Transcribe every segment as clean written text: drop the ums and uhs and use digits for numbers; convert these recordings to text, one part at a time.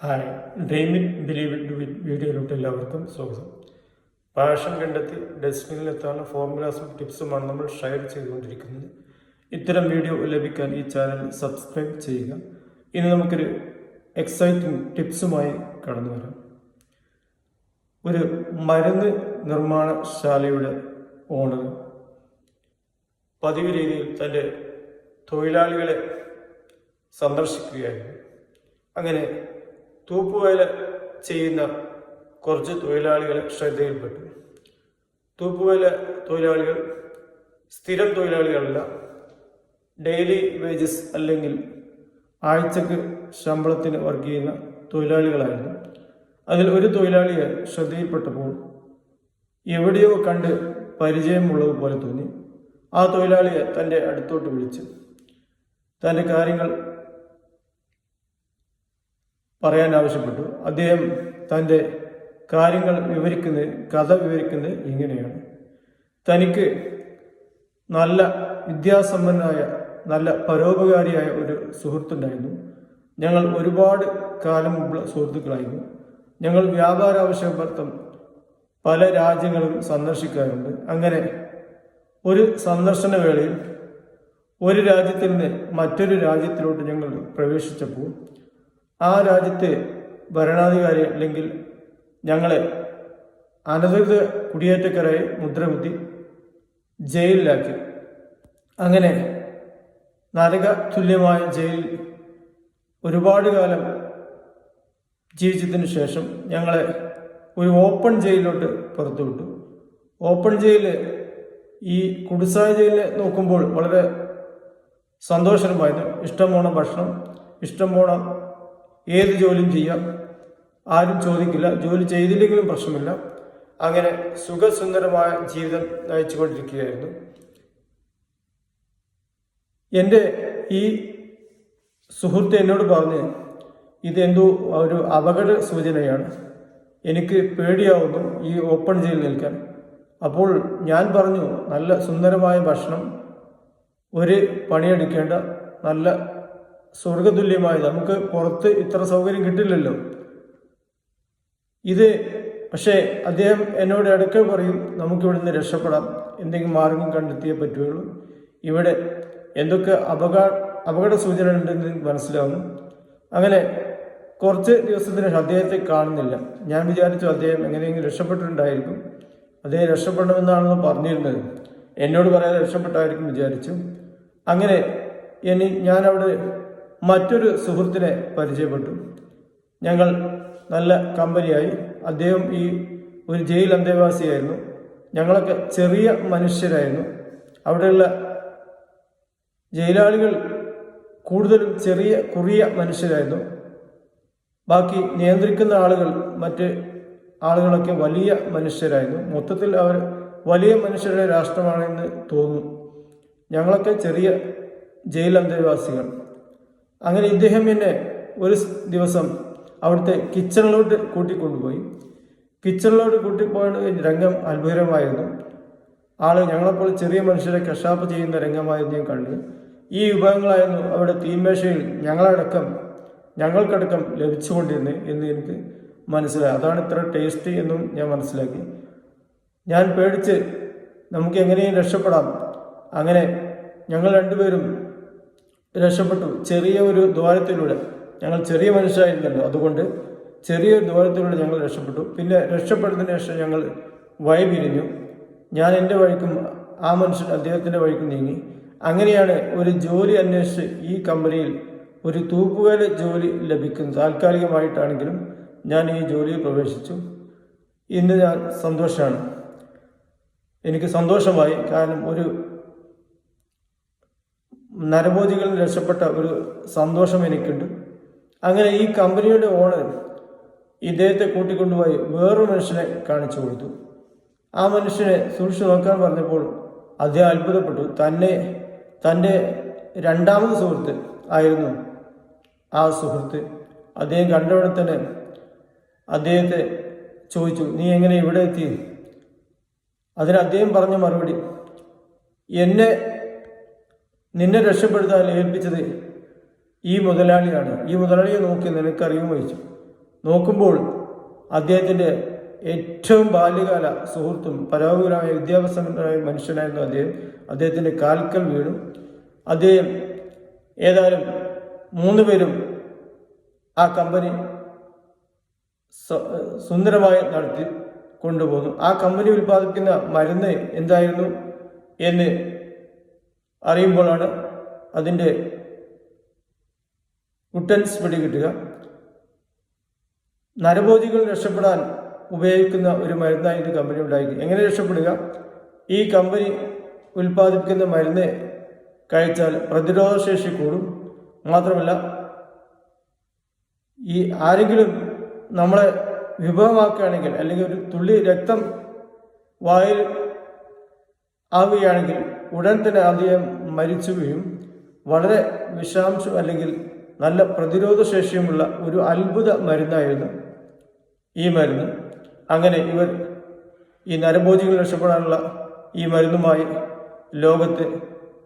Hi, dream it believe it do it വീഡിയോയിലോട്ട് എല്ലാവർക്കും സ്വാഗതം. പാഷൻ കണ്ടെത്തി ഡെസ്റ്റിനിയിലെത്താനുള്ള ഫോർമുലാസും ടിപ്സുമാണ് നമ്മൾ ഷെയർ ചെയ്തുകൊണ്ടിരിക്കുന്നത്. ഇത്തരം വീഡിയോ ലഭിക്കാൻ ഈ ചാനൽ സബ്സ്ക്രൈബ് ചെയ്യുക. ഇനി നമുക്കൊരു എക്സൈറ്റിംഗ് ടിപ്സുമായി കടന്നു വരാം. ഒരു മരുന്ന് നിർമ്മാണശാലയുടെ ഓണർ പതിവ് രീതിയിൽ തൻ്റെ തൊഴിലാളികളെ സന്ദർശിക്കുകയായിരുന്നു. അങ്ങനെ തൂപ്പുവേല ചെയ്യുന്ന കുറച്ച് തൊഴിലാളികളെ ശ്രദ്ധയിൽപ്പെട്ടു. തൂപ്പുവേല തൊഴിലാളികൾ സ്ഥിരം തൊഴിലാളികളല്ല, ഡെയിലി വേജസ് അല്ലെങ്കിൽ ആഴ്ചക്ക് ശമ്പളത്തിന് വർക്ക് ചെയ്യുന്ന തൊഴിലാളികളായിരുന്നു. അതിൽ ഒരു തൊഴിലാളിയെ ശ്രദ്ധയിൽപ്പെട്ടപ്പോൾ എവിടെയോ കണ്ട് പരിചയമുള്ളതുപോലെ തോന്നി. ആ തൊഴിലാളിയെ തൻ്റെ അടുത്തോട്ട് വിളിച്ചു തൻ്റെ കാര്യങ്ങൾ പറയാൻ ആവശ്യപ്പെട്ടു. അദ്ദേഹം തൻ്റെ കാര്യങ്ങൾ കഥ വിവരിക്കുന്നത് ഇങ്ങനെയാണ്. തനിക്ക് നല്ല വിദ്യാസമ്പന്നനായ നല്ല പരോപകാരിയായ ഒരു സുഹൃത്തുണ്ടായിരുന്നു. ഞങ്ങൾ ഒരുപാട് കാലം മുമ്പ് സുഹൃത്തുക്കളായിരുന്നു. ഞങ്ങൾ വ്യാപാര ആവശ്യാർത്ഥം പല രാജ്യങ്ങളും സന്ദർശിക്കാറുണ്ട്. അങ്ങനെ ഒരു സന്ദർശന വേളയിൽ ഒരു രാജ്യത്തിൽ നിന്ന് മറ്റൊരു രാജ്യത്തിലോട്ട് ഞങ്ങൾ പ്രവേശിച്ചപ്പോൾ ആ രാജ്യത്തെ ഭരണാധികാരി അല്ലെങ്കിൽ ഞങ്ങളെ അനധികൃത കുടിയേറ്റക്കാരായി മുദ്രകുത്തി ജയിലിലാക്കി. അങ്ങനെ നരക തുല്യമായ ജയിലിൽ ഒരുപാട് കാലം ജീവിച്ചതിന് ശേഷം ഞങ്ങളെ ഒരു ഓപ്പൺ ജയിലിലോട്ട് പുറത്തുവിട്ടു. ഓപ്പൺ ജയില് ഈ കുടുസായ ജയിലിനെ നോക്കുമ്പോൾ വളരെ സന്തോഷകരമായിരുന്നു. ഇഷ്ടം പോണ ഭക്ഷണം, ഇഷ്ടം പോണ ഏത് ജോലിയും ചെയ്യാം, ആരും ചോദിക്കില്ല, ജോലി ചെയ്തില്ലെങ്കിലും പ്രശ്നമില്ല. അങ്ങനെ സുഖസുന്ദരമായ ജീവിതം നയിച്ചുകൊണ്ടിരിക്കുകയായിരുന്നു. എൻ്റെ ഈ സുഹൃത്ത് എന്നോട് പറഞ്ഞ് ഇതെന്തോ ഒരു അപകട സൂചനയാണ്, എനിക്ക് പേടിയാവുന്നു ഈ ഓപ്പൺ ജയിലിൽ നിൽക്കാൻ. അപ്പോൾ ഞാൻ പറഞ്ഞു, നല്ല സുന്ദരമായ ഭക്ഷണം, ഒരു പണിയെടുക്കേണ്ട, നല്ല സ്വർഗതുല്യമായത്, നമുക്ക് പുറത്ത് ഇത്ര സൗകര്യം കിട്ടില്ലല്ലോ ഇത്. പക്ഷേ അദ്ദേഹം എന്നോട് ഇടയ്ക്ക് പറയും, നമുക്കിവിടുന്ന് രക്ഷപ്പെടാം, എന്തെങ്കിലും മാർഗം കണ്ടെത്തിയേ പറ്റുകയുള്ളൂ, ഇവിടെ എന്തൊക്കെ അപകട സൂചന ഉണ്ടെന്ന് മനസ്സിലാവുന്നു. അങ്ങനെ കുറച്ച് ദിവസത്തിന് അദ്ദേഹത്തെ കാണുന്നില്ല. ഞാൻ വിചാരിച്ചു അദ്ദേഹം എങ്ങനെയെങ്കിലും രക്ഷപ്പെട്ടിട്ടുണ്ടായിരിക്കും, അദ്ദേഹം രക്ഷപ്പെടണമെന്നാണെന്ന് പറഞ്ഞിരുന്നത്, എന്നോട് പറയാതെ രക്ഷപ്പെട്ടായിരിക്കും വിചാരിച്ചു. അങ്ങനെ ഞാൻ അവിടെ മറ്റൊരു സുഹൃത്തിനെ പരിചയപ്പെട്ടു. ഞങ്ങൾ നല്ല കമ്പനിയായി. അദ്ദേഹം ഈ ഒരു ജയിൽ അന്തേവാസിയായിരുന്നു. ഞങ്ങളൊക്കെ ചെറിയ മനുഷ്യരായിരുന്നു. അവിടെയുള്ള ജയിലാളികൾ കൂടുതലും കുറിയ മനുഷ്യരായിരുന്നു. ബാക്കി നിയന്ത്രിക്കുന്ന ആളുകൾ, മറ്റ് ആളുകളൊക്കെ വലിയ മനുഷ്യരായിരുന്നു. മൊത്തത്തിൽ അവർ വലിയ മനുഷ്യരുടെ രാഷ്ട്രമാണെന്ന് തോന്നുന്നു. ഞങ്ങളൊക്കെ ചെറിയ ജയിൽ അന്തേവാസികൾ. അങ്ങനെ ഇദ്ദേഹം എന്നെ ഒരു ദിവസം അവിടുത്തെ കിച്ചണിലോട്ട് കൂട്ടിക്കൊണ്ടുപോയി. കിച്ചണിലോട്ട് കൂട്ടിപ്പോയ രംഗം അത്ഭുതമായിരുന്നു. ഞങ്ങളെപ്പോൾ ചെറിയ മനുഷ്യരെ കശാപ്പ് ചെയ്യുന്ന രംഗമായിരുന്നു ഞാൻ കണ്ടത്. ഈ വിഭവങ്ങളായിരുന്നു അവിടെ തീന്മേശയിൽ ഞങ്ങൾക്കടക്കം ലഭിച്ചുകൊണ്ടിരുന്നത് എന്ന് എനിക്ക് മനസ്സിലായി. അതാണ് ഇത്ര ടേസ്റ്റി എന്നും ഞാൻ മനസ്സിലാക്കി. ഞാൻ പേടിച്ച് നമുക്ക് എങ്ങനെയും രക്ഷപ്പെടാം. അങ്ങനെ ഞങ്ങൾ രണ്ടുപേരും രക്ഷപ്പെട്ടു. ചെറിയ ഒരു ദ്വാരത്തിലൂടെ, ഞങ്ങൾ ചെറിയ മനുഷ്യരായിരുന്നല്ലോ, അതുകൊണ്ട് ചെറിയൊരു ദ്വാരത്തിലൂടെ ഞങ്ങൾ രക്ഷപ്പെട്ടു. പിന്നെ രക്ഷപ്പെടുന്നതിന് ശേഷം ഞങ്ങൾ വഴി പിരിഞ്ഞു. ഞാൻ എൻ്റെ വഴിക്കും ആ മനുഷ്യൻ അദ്ദേഹത്തിൻ്റെ വഴിക്കും നീങ്ങി. അങ്ങനെയാണ് ഒരു ജോലി അന്വേഷിച്ച് ഈ കമ്പനിയിൽ ഒരു തൂപ്പുവേല ജോലി ലഭിക്കും. താൽക്കാലികമായിട്ടാണെങ്കിലും ഞാൻ ഈ ജോലിയിൽ പ്രവേശിച്ചു. ഇന്ന് ഞാൻ സന്തോഷമാണ്, എനിക്ക് സന്തോഷമായി. കാരണം ഒരു നരഭോജികളിൽ രക്ഷപ്പെട്ട ഒരു സന്തോഷം എനിക്കുണ്ട്. അങ്ങനെ ഈ കമ്പനിയുടെ ഓണർ ഇദ്ദേഹത്തെ കൂട്ടിക്കൊണ്ടുപോയി വേറൊരു മനുഷ്യനെ കാണിച്ചു കൊടുത്തു. ആ മനുഷ്യനെ സൂക്ഷിച്ചു നോക്കാൻ പറഞ്ഞപ്പോൾ അദ്ദേഹം അത്ഭുതപ്പെട്ടു. തൻ്റെ രണ്ടാമത് സുഹൃത്ത് ആയിരുന്നു ആ സുഹൃത്ത്. അദ്ദേഹം കണ്ടവിടെ തന്നെ അദ്ദേഹത്തെ ചോദിച്ചു, നീ എങ്ങനെ ഇവിടെ എത്തി? അതിന് അദ്ദേഹം പറഞ്ഞ മറുപടി, നിന്നെ രക്ഷപ്പെടുത്താൻ ഏൽപ്പിച്ചത് ഈ മുതലാളിയാണ്. ഈ മുതലാളിയെ നോക്കി നിനക്കറിയുമോ ചോദിച്ചു. നോക്കുമ്പോൾ അദ്ദേഹത്തിൻ്റെ ഏറ്റവും ബാല്യകാല സുഹൃത്തും പരോപകാരമായ വിദ്യാഭ്യാസമായ മനുഷ്യനായിരുന്നു അദ്ദേഹത്തിൻ്റെ കാൽക്കൽ വീണു. അദ്ദേഹം ഏതായാലും 3 പേരും ആ കമ്പനി സുന്ദരമായി നടത്തി കൊണ്ടുപോകുന്നു. ആ കമ്പനി ഉൽപ്പാദിപ്പിക്കുന്ന മരുന്ന് എന്തായിരുന്നു എന്ന് അറിയുമ്പോഴാണ് അതിൻ്റെ കുട്ടൻസ് പിടികിട്ടുക. നരഭോജികൾ രക്ഷപ്പെടാൻ ഉപയോഗിക്കുന്ന ഒരു മരുന്നായിട്ട് കമ്പനി ഉണ്ടാക്കി. എങ്ങനെ രക്ഷപ്പെടുക? ഈ കമ്പനി ഉൽപ്പാദിപ്പിക്കുന്ന മരുന്ന് കഴിച്ചാൽ പ്രതിരോധശേഷി കൂടും. മാത്രമല്ല, ഈ ആരെങ്കിലും നമ്മളെ വിഭവമാക്കുകയാണെങ്കിൽ, അല്ലെങ്കിൽ ഒരു തുള്ളി രക്തം വായിൽ ആവുകയാണെങ്കിൽ ഉടൻ തന്നെ അദ്ദേഹം മരിച്ചു വീഴും. വളരെ വിഷാംശം അല്ലെങ്കിൽ നല്ല പ്രതിരോധ ശേഷിയുമുള്ള ഒരു അത്ഭുത മരുന്നായിരുന്നു ഈ മരുന്ന്. അങ്ങനെ ഇവർ ഈ നരഭോജികൾ രക്ഷപ്പെടാനുള്ള ഈ മരുന്നുമായി ലോകത്ത്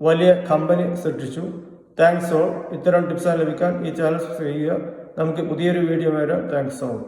വലിയ കമ്പനി സൃഷ്ടിച്ചു. Thanks all. ഇത്തരം ടിപ്സ് ലഭിക്കാൻ ഈ ചാനൽ സബ്സ്ക്രൈബ് ചെയ്യുക. നമുക്ക് പുതിയൊരു വീഡിയോ വരാം. Thanks all.